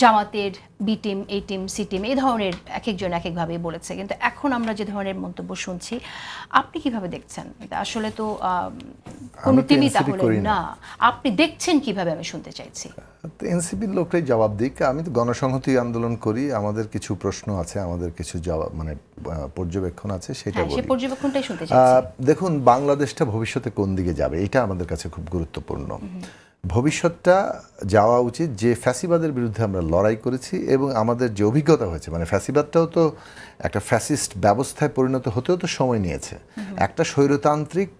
জামাতের B team, এ team, C team এই ধরনের একেকজন একেকভাবে বলেছে, কিন্তু এখন আমরা যে ধরনের মন্তব্য শুনছি, আপনি কিভাবে দেখছেন? আসলে তো কোনো টিমই তাহলে না, আপনি দেখছেন কিভাবে আমি শুনতে চাইছি। এনসিপির লোকটাই জবাব দিক। আমি তো গণসংহতি আন্দোলন করি, আমাদের কিছু প্রশ্ন আছে, আমাদের কিছু জবাব মানে পর্যবেক্ষণ আছে, সেটা বলি। সেই পর্যবেক্ষণটাই শুনতে চাইছি। দেখুন, বাংলাদেশটা ভবিষ্যতে কোন দিকে যাবে এটা আমাদের কাছে খুব গুরুত্বপূর্ণ। ভবিষ্যৎটা যাওয়া উচিত যে ফ্যাসিবাদের বিরুদ্ধে আমরা লড়াই করেছি এবং আমাদের যে অভিজ্ঞতা হয়েছে, মানে ফ্যাসিবাদটাও তো একটা ফ্যাসিস্ট ব্যবস্থায় পরিণত হতেও তো সময় নিয়েছে। একটা স্বৈরতান্ত্রিক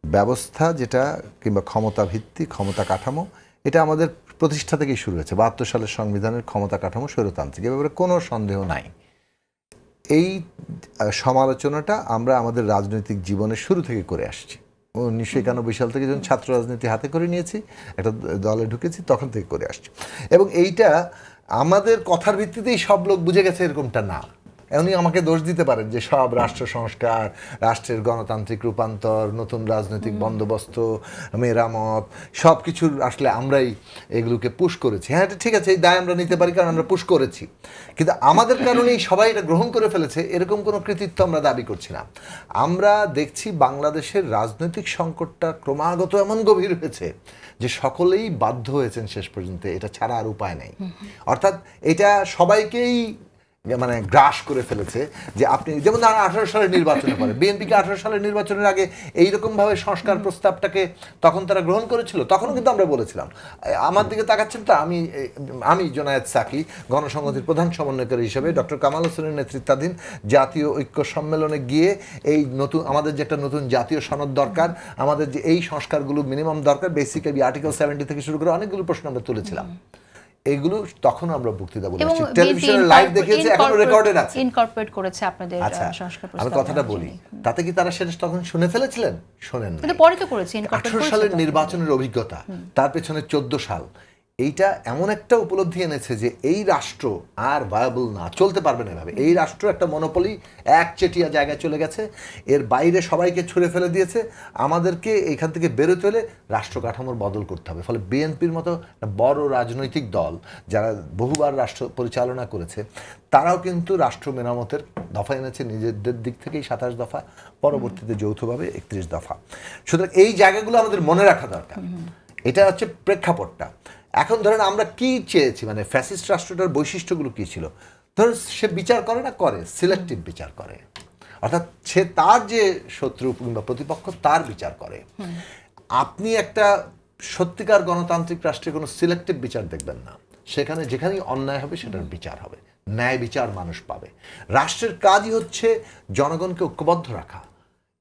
ব্যবস্থা যেটা কিংবা ক্ষমতা ভিত্তিক ক্ষমতা কাঠামো, এটা আমাদের প্রতিষ্ঠা থেকেই শুরু হয়েছে। ৭২ সালের সংবিধানের ক্ষমতা কাঠামো স্বৈরতান্ত্রিক, এ ব্যাপারে কোনো সন্দেহ নাই। এই সমালোচনাটা আমরা আমাদের রাজনৈতিক জীবনের শুরু থেকে করে আসছি। 1991 সাল থেকে যখন ছাত্র রাজনীতি হাতে করে নিয়েছি, একটা দলে ঢুকেছি, তখন থেকে করে আসছি। এবং এইটা আমাদের কথার ভিত্তিতেই সব লোক বুঝে গেছে এরকমটা না। উনি আমাকে দোষ দিতে পারেন যে সব রাষ্ট্র সংস্কার, রাষ্ট্রের গণতান্ত্রিক রূপান্তর, নতুন রাজনৈতিক বন্দোবস্ত, মেরামত, সব কিছুর আসলে আমরাই এগুলোকে পুশ করেছি। হ্যাঁ, এটা ঠিক আছে, এই দায় আমরা নিতে পারি কারণ আমরা পুশ করেছি, কিন্তু আমাদের কারণেই সবাই এটা গ্রহণ করে ফেলেছে এরকম কোনো কৃতিত্ব আমরা দাবি করছি না। আমরা দেখছি বাংলাদেশের রাজনৈতিক সংকটটা ক্রমাগত এমন গভীর হয়েছে যে সকলেই বাধ্য হয়েছেন শেষ পর্যন্ত এটা ছাড়া আর উপায় নেই। অর্থাৎ এটা সবাইকেই মানে গ্রাস করে ফেলেছে। যে আপনি যেমন 18 সালের নির্বাচনের পরে বিএনপিকে 18 সালের নির্বাচনের আগে এইরকমভাবে সংস্কার প্রস্তাবটাকে তখন তারা গ্রহণ করেছিল, তখনও কিন্তু আমরা বলেছিলাম। আমার দিকে তাকাচ্ছেন তো, আমি জোনায়েদ সাকি, গণসংহতির প্রধান সমন্বয়কারী হিসেবে ডক্টর কামাল হোসেনের নেতৃত্বাধীন জাতীয় ঐক্য সম্মেলনে গিয়ে এই নতুন আমাদের যে একটা নতুন জাতীয় সনদ দরকার, আমাদের যে এই সংস্কারগুলো মিনিমাম দরকার, বেসিক্যালি আর্টিকেল 70 থেকে শুরু করে অনেকগুলো প্রশ্ন আমরা তুলেছিলাম। এগুলো তখন আমরা বক্তৃতা বলেছি, টেলিভিশনে লাইভ দেখিয়েছি, এখন রেকর্ডেড আছে, ইনকর্পোরেট করেছে আপনাদের সংস্কার প্রস্তাব। আমি কথাটা বলি, তাতে কি তারা সেটা তখন শুনে ফেলেছিলেন? শোনেন না, কিন্তু পরে তো করেছে। 18 সালের নির্বাচনের অভিজ্ঞতা, তার পেছনে 14 সাল, এইটা এমন একটা উপলব্ধি এনেছে যে এই রাষ্ট্র আর ভায়াবল না, চলতে পারবে না এভাবে। এই রাষ্ট্র একটা মনোপলি, একচেটিয়া জায়গায় চলে গেছে, এর বাইরে সবাইকে ছুঁড়ে ফেলে দিয়েছে। আমাদেরকে এখান থেকে বেরোতে হলে রাষ্ট্র কাঠামোর বদল করতে হবে। ফলে বিএনপির মতো একটা বড় রাজনৈতিক দল যারা বহুবার রাষ্ট্র পরিচালনা করেছে, তারাও কিন্তু রাষ্ট্র মেরামতের দফা এনেছে নিজেদের দিক থেকেই, 27 দফা, পরবর্তীতে যৌথভাবে 31 দফা। সুতরাং এই জায়গাগুলো আমাদের মনে রাখা দরকার। এটা হচ্ছে প্রেক্ষাপটটা। এখন ধরেন আমরা কি চেয়েছি, মানে ফ্যাসিস্ট রাষ্ট্রটার বৈশিষ্ট্যগুলো কি ছিল? ধরেন সে বিচার করে না, করে সিলেক্টিভ বিচার করে, অর্থাৎ সে তার যে শত্রু কিংবা প্রতিপক্ষ তার বিচার করে। আপনি একটা সত্যিকার গণতান্ত্রিক রাষ্ট্রে কোনো সিলেক্টিভ বিচার দেখবেন না। সেখানে যেখানেই অন্যায় হবে সেটার বিচার হবে, ন্যায় বিচার মানুষ পাবে। রাষ্ট্রের কাজই হচ্ছে জনগণকে ঐক্যবদ্ধ রাখা।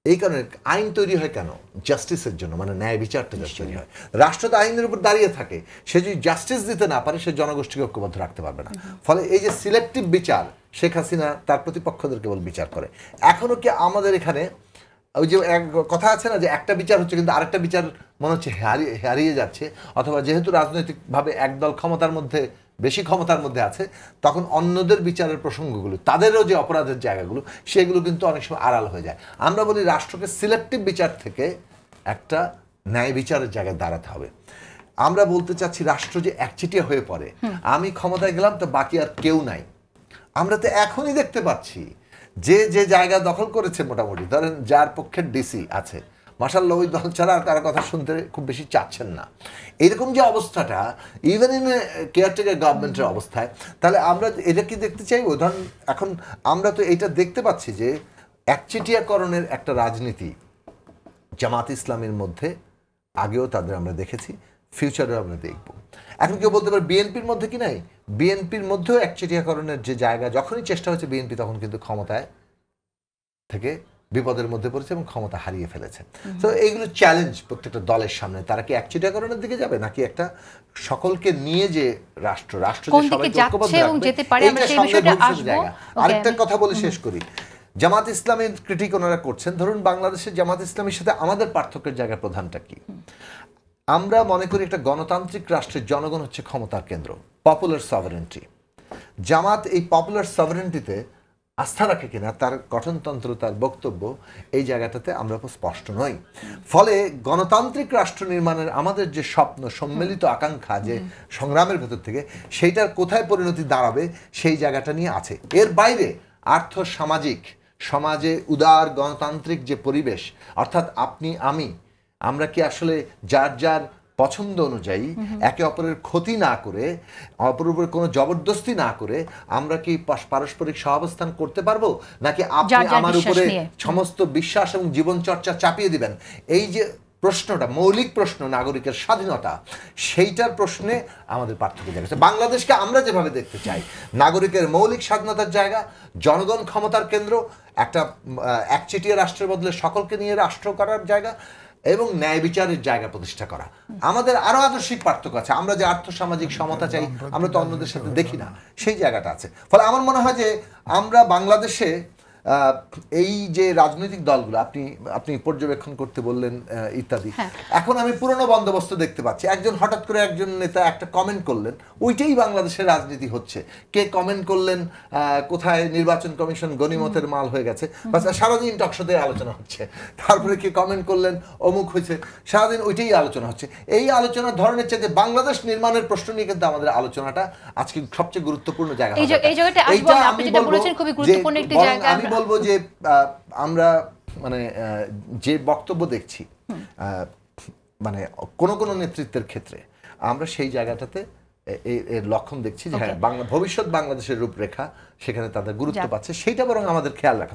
এই কারণে আইন তৈরি হয় কেন? জাস্টিসের জন্য, মানে ন্যায় বিচারটা তৈরি হয়। রাষ্ট্র তো আইনের উপর দাঁড়িয়ে থাকে, সে যদি জাস্টিস দিতে না পারে সে জনগোষ্ঠীকে ঐক্যবদ্ধ রাখতে পারবে না। ফলে এই যে সিলেক্টিভ বিচার, শেখ হাসিনা তার প্রতিপক্ষদের কেবল বিচার করে। এখনো কি আমাদের এখানে ওই যে এক কথা আছে না যে একটা বিচার হচ্ছে কিন্তু আরেকটা বিচার মনে হচ্ছে হারিয়ে যাচ্ছে, অথবা যেহেতু রাজনৈতিকভাবে একদল ক্ষমতার মধ্যে বেশি ক্ষমতার মধ্যে আছে, তখন অন্যদের বিচারের প্রসঙ্গগুলো, তাদেরও যে অপরাধের জায়গাগুলো, সেগুলো কিন্তু অনেক সময় আড়াল হয়ে যায়। আমরা বলি রাষ্ট্রকে সিলেক্টিভ বিচার থেকে একটা ন্যায় বিচারের জায়গায় দাঁড়াতে হবে। আমরা বলতে চাচ্ছি রাষ্ট্র যে একচেটিয়া হয়ে পড়ে, আমি ক্ষমতায় গেলাম তো বাকি আর কেউ নাই। আমরা তো এখনই দেখতে পাচ্ছি যে যে জায়গা দখল করেছে, মোটামুটি ধরেন যার পক্ষের ডিসি আছে, মাশাআল্লাহ ওই দল ছাড়া আর কারো কথা শুনতে খুব বেশি চাচ্ছেন না। এরকম যে অবস্থাটা, ইভেন ইন কেয়ারটেকার গভর্নমেন্টের অবস্থায়, তাহলে আমরা এটা কি দেখতে চাইব? ধরুন এখন আমরা তো এটা দেখতে পাচ্ছি যে একচেটিয়াকরণের একটা রাজনীতি জামাত ইসলামের মধ্যে আগেও তাদের আমরা দেখেছি, ফিউচারেও আমরা দেখব। এখন কেউ বলতে পারে বিএনপির মধ্যে কি নাই? বিএনপির মধ্যেও একচেটিয়াকরণের যে জায়গা, যখনই চেষ্টা হচ্ছে বিএনপি তখন কিন্তু ক্ষমতায় থেকে বিপদের মধ্যে পড়েছে এবং ক্ষমতা হারিয়ে ফেলেছে। তো এইগুলো চ্যালেঞ্জ প্রত্যেকটা দলের সামনে। তারা কি একচেটিয়াকরণের দিকে যাবে, নাকি একটা সকলকে নিয়ে যে রাষ্ট্র যে সবাইকে ঐক্যবদ্ধ রাখবে? আরেকটা কথা বলে শেষ করি। জামাত ইসলামের ক্রিটিক ওনারা করছেন, ধরুন বাংলাদেশের জামাত ইসলামের সাথে আমাদের পার্থক্যের জায়গা প্রধানটা কি? আমরা মনে করি একটা গণতান্ত্রিক রাষ্ট্রের জনগণ হচ্ছে ক্ষমতার কেন্দ্র, পপুলার সভারেন্টি। জামাত এই পপুলার সভারেন্টিতে আস্থা রাখে কিনা, তার গঠনতন্ত্র, তার বক্তব্য, এই জায়গাটাতে আমরা স্পষ্ট নই। ফলে গণতান্ত্রিক রাষ্ট্র নির্মাণের আমাদের যে স্বপ্ন, সম্মিলিত আকাঙ্ক্ষা, যে সংগ্রামের ভেতর থেকে সেইটার কোথায় পরিণতি দাঁড়াবে সেই জায়গাটা নিয়ে আছে। এর বাইরে আর্থ সামাজিক সমাজে উদার গণতান্ত্রিক যে পরিবেশ, অর্থাৎ আপনি আমি, আমরা কি আসলে যার যার পছন্দ অনুযায়ী একে অপরের ক্ষতি না করে, অপরের উপরে কোনো জবরদস্তি না করে আমরা কি পারস্পরিক সহাবস্থান করতে পারবো, নাকি আপনি আমার উপরে সমস্ত বিশ্বাস এবং জীবন চর্চা চাপিয়ে দিবেন? এই যে প্রশ্নটা, মৌলিক প্রশ্ন নাগরিকের স্বাধীনতা, সেইটার প্রশ্নে আমাদের পার্থক্য দেখা যাচ্ছে। বাংলাদেশকে আমরা যেভাবে দেখতে চাই, নাগরিকের মৌলিক স্বাধীনতার জায়গা, জনগণ ক্ষমতার কেন্দ্র, একটা একচেটিয়া রাষ্ট্রের বদলে সকলকে নিয়ে রাষ্ট্র করার জায়গা এবং ন্যায় বিচারের জায়গা প্রতিষ্ঠা করা, আমাদের আরো আদর্শিক পার্থক্য আছে। আমরা যে আর্থসামাজিক সমতা চাই, আমরা তো অন্যদের সাথে দেখি না, সেই জায়গাটা আছে। ফলে আমার মনে হয় যে আমরা বাংলাদেশে এই যে রাজনৈতিক দলগুলো আপনি পর্যবেক্ষণ করতে বললেন ইত্যাদি, এখন আমি পুরনো বন্দোবস্ত দেখতে পাচ্ছি। একজন হঠাৎ করে একজন নেতা একটা কমেন্ট করলেন, ওইটাই বাংলাদেশের রাজনীতি হচ্ছে। কে কমেন্ট করলেন, কোথায় নির্বাচন কমিশন গণিমতের মাল হয়ে গেছে, বাস সারাদিন টকশোতে আলোচনা হচ্ছে। তারপরে কে কমেন্ট করলেন, অমুক হয়েছে, সারাদিন ওইটাই আলোচনা হচ্ছে। এই আলোচনার ধরনের চেয়ে বাংলাদেশ নির্মাণের প্রশ্ন নিয়ে কিন্তু আমাদের আলোচনাটা আজকে সবচেয়ে গুরুত্বপূর্ণ জায়গা। আমি বলবো যে আমরা মানে যে বক্তব্য দেখছি, মানে কোন নেতৃত্বের ক্ষেত্রে আমরা সেই জায়গাটাতে এর লক্ষণ দেখছি যে হ্যাঁ, ভবিষ্যৎ বাংলাদেশের রূপরেখা সেখানে তাদের গুরুত্ব পাচ্ছে, সেইটা বরং আমাদের খেয়াল রাখা।